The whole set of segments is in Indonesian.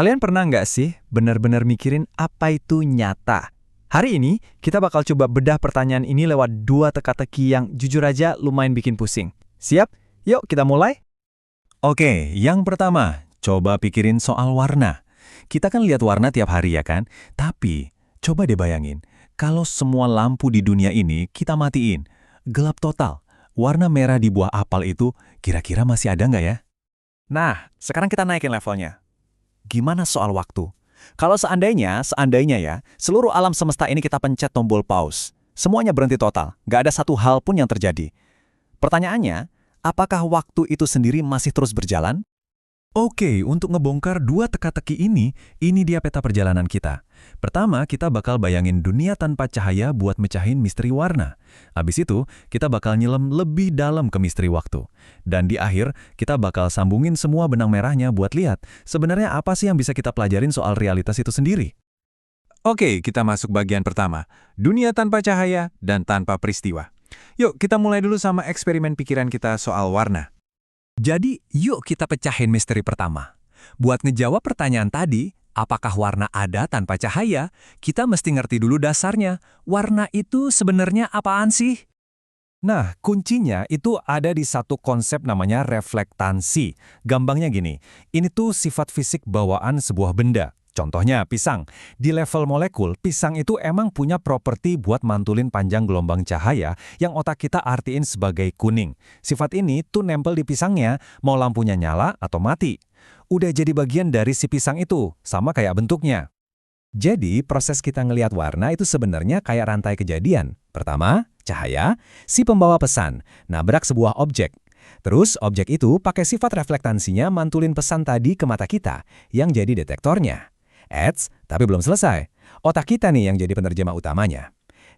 Kalian pernah nggak sih benar-benar mikirin apa itu nyata? Hari ini, kita bakal coba bedah pertanyaan ini lewat dua teka-teki yang jujur aja lumayan bikin pusing. Siap? Yuk kita mulai. Oke, yang pertama, coba pikirin soal warna. Kita kan lihat warna tiap hari ya kan? Tapi, coba deh bayangin, kalau semua lampu di dunia ini kita matiin, gelap total, warna merah di buah apel itu kira-kira masih ada nggak ya? Nah, sekarang kita naikin levelnya. Gimana soal waktu? Kalau seandainya ya, seluruh alam semesta ini kita pencet tombol pause. Semuanya berhenti total, nggak ada satu hal pun yang terjadi. Pertanyaannya, apakah waktu itu sendiri masih terus berjalan? Oke, untuk ngebongkar dua teka-teki ini dia peta perjalanan kita. Pertama, kita bakal bayangin dunia tanpa cahaya buat mecahin misteri warna. Habis itu, kita bakal nyelam lebih dalam ke misteri waktu. Dan di akhir, kita bakal sambungin semua benang merahnya buat lihat sebenarnya apa sih yang bisa kita pelajarin soal realitas itu sendiri. Oke, kita masuk bagian pertama. Dunia tanpa cahaya dan tanpa peristiwa. Yuk, kita mulai dulu sama eksperimen pikiran kita soal warna. Jadi, yuk kita pecahin misteri pertama. Buat ngejawab pertanyaan tadi, apakah warna ada tanpa cahaya, kita mesti ngerti dulu dasarnya. Warna itu sebenarnya apaan sih? Nah, kuncinya itu ada di satu konsep namanya reflektansi. Gampangnya gini, ini tuh sifat fisik bawaan sebuah benda. Contohnya pisang. Di level molekul, pisang itu emang punya properti buat mantulin panjang gelombang cahaya yang otak kita artiin sebagai kuning. Sifat ini tuh nempel di pisangnya, mau lampunya nyala atau mati. Udah jadi bagian dari si pisang itu, sama kayak bentuknya. Jadi, proses kita ngelihat warna itu sebenarnya kayak rantai kejadian. Pertama, cahaya, si pembawa pesan, nabrak sebuah objek. Terus, objek itu pakai sifat reflektansinya mantulin pesan tadi ke mata kita, yang jadi detektornya. Tapi belum selesai. Otak kita nih yang jadi penerjemah utamanya.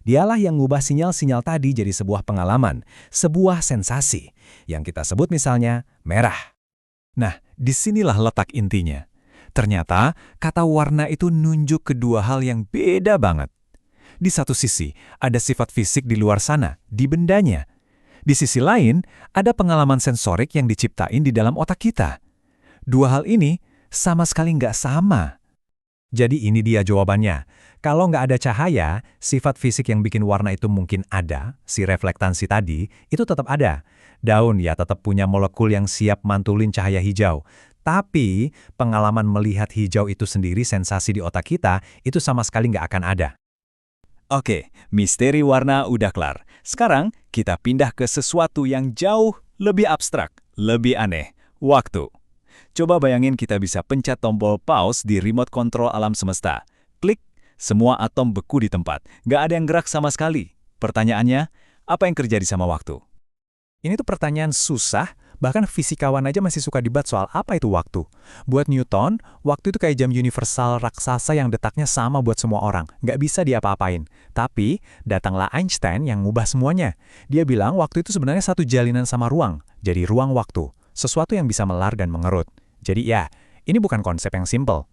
Dialah yang ngubah sinyal-sinyal tadi jadi sebuah pengalaman, sebuah sensasi, yang kita sebut misalnya merah. Nah, disinilah letak intinya. Ternyata, kata warna itu nunjuk kedua hal yang beda banget. Di satu sisi, ada sifat fisik di luar sana, di bendanya. Di sisi lain, ada pengalaman sensorik yang diciptain di dalam otak kita. Dua hal ini sama sekali nggak sama. Jadi ini dia jawabannya. Kalau nggak ada cahaya, sifat fisik yang bikin warna itu mungkin ada, si reflektansi tadi, itu tetap ada. Daun ya tetap punya molekul yang siap mantulin cahaya hijau. Tapi pengalaman melihat hijau itu sendiri sensasi di otak kita, itu sama sekali nggak akan ada. Oke, misteri warna udah kelar. Sekarang kita pindah ke sesuatu yang jauh lebih abstrak, lebih aneh, waktu. Coba bayangin kita bisa pencet tombol pause di remote control alam semesta. Klik, semua atom beku di tempat. Nggak ada yang gerak sama sekali. Pertanyaannya, apa yang terjadi sama waktu? Ini tuh pertanyaan susah, bahkan fisikawan aja masih suka debat soal apa itu waktu. Buat Newton, waktu itu kayak jam universal raksasa yang detaknya sama buat semua orang. Nggak bisa diapa-apain. Tapi, datanglah Einstein yang ngubah semuanya. Dia bilang waktu itu sebenarnya satu jalinan sama ruang. Jadi ruang waktu. Sesuatu yang bisa melar dan mengerut. Jadi ya, ini bukan konsep yang simple.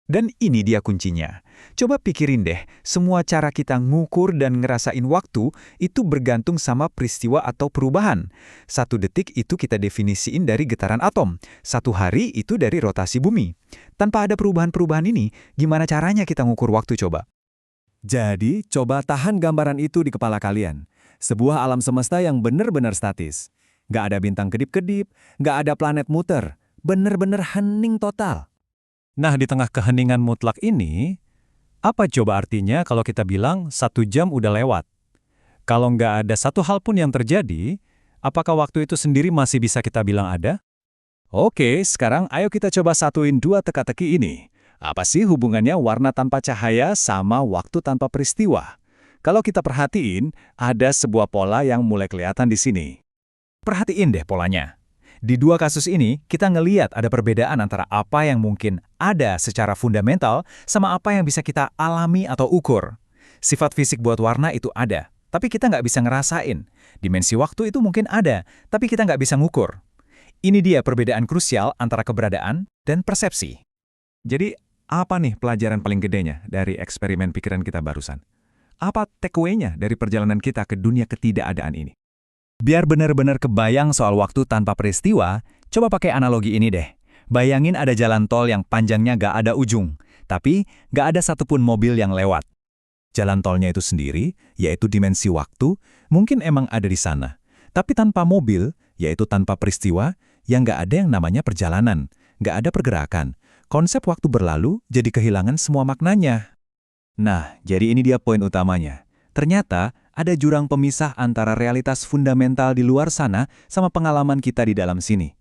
Dan ini dia kuncinya. Coba pikirin deh, semua cara kita ngukur dan ngerasain waktu itu bergantung sama peristiwa atau perubahan. 1 detik itu kita definisiin dari getaran atom. 1 hari itu dari rotasi bumi. Tanpa ada perubahan-perubahan ini, gimana caranya kita ngukur waktu coba? Jadi, coba tahan gambaran itu di kepala kalian. Sebuah alam semesta yang benar-benar statis. Nggak ada bintang kedip-kedip, nggak ada planet muter. Bener-bener hening total. Nah, di tengah keheningan mutlak ini, apa coba artinya kalau kita bilang 1 jam udah lewat? Kalau nggak ada satu hal pun yang terjadi, apakah waktu itu sendiri masih bisa kita bilang ada? Oke, sekarang ayo kita coba satuin dua teka-teki ini. Apa sih hubungannya warna tanpa cahaya sama waktu tanpa peristiwa? Kalau kita perhatiin, ada sebuah pola yang mulai kelihatan di sini. Perhatiin deh polanya. Di dua kasus ini, kita ngeliat ada perbedaan antara apa yang mungkin ada secara fundamental sama apa yang bisa kita alami atau ukur. Sifat fisik buat warna itu ada, tapi kita nggak bisa ngerasain. Dimensi waktu itu mungkin ada, tapi kita nggak bisa ngukur. Ini dia perbedaan krusial antara keberadaan dan persepsi. Jadi, apa nih pelajaran paling gedenya dari eksperimen pikiran kita barusan? Apa takeaway-nya dari perjalanan kita ke dunia ketidakadaan ini? Biar benar-benar kebayang soal waktu tanpa peristiwa, coba pakai analogi ini deh. Bayangin ada jalan tol yang panjangnya gak ada ujung, tapi gak ada satupun mobil yang lewat. Jalan tolnya itu sendiri, yaitu dimensi waktu, mungkin emang ada di sana. Tapi tanpa mobil, yaitu tanpa peristiwa, yang gak ada yang namanya perjalanan, gak ada pergerakan. Konsep waktu berlalu jadi kehilangan semua maknanya. Nah, jadi ini dia poin utamanya. Ternyata ada jurang pemisah antara realitas fundamental di luar sana sama pengalaman kita di dalam sini.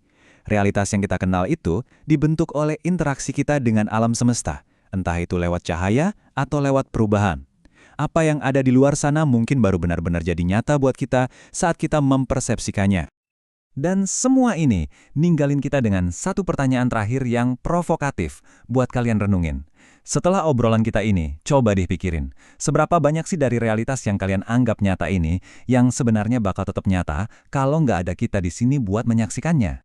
Realitas yang kita kenal itu dibentuk oleh interaksi kita dengan alam semesta, entah itu lewat cahaya atau lewat perubahan. Apa yang ada di luar sana mungkin baru benar-benar jadi nyata buat kita saat kita mempersepsikannya. Dan semua ini ninggalin kita dengan satu pertanyaan terakhir yang provokatif buat kalian renungin. Setelah obrolan kita ini, coba deh pikirin, seberapa banyak sih dari realitas yang kalian anggap nyata ini yang sebenarnya bakal tetap nyata kalau nggak ada kita di sini buat menyaksikannya?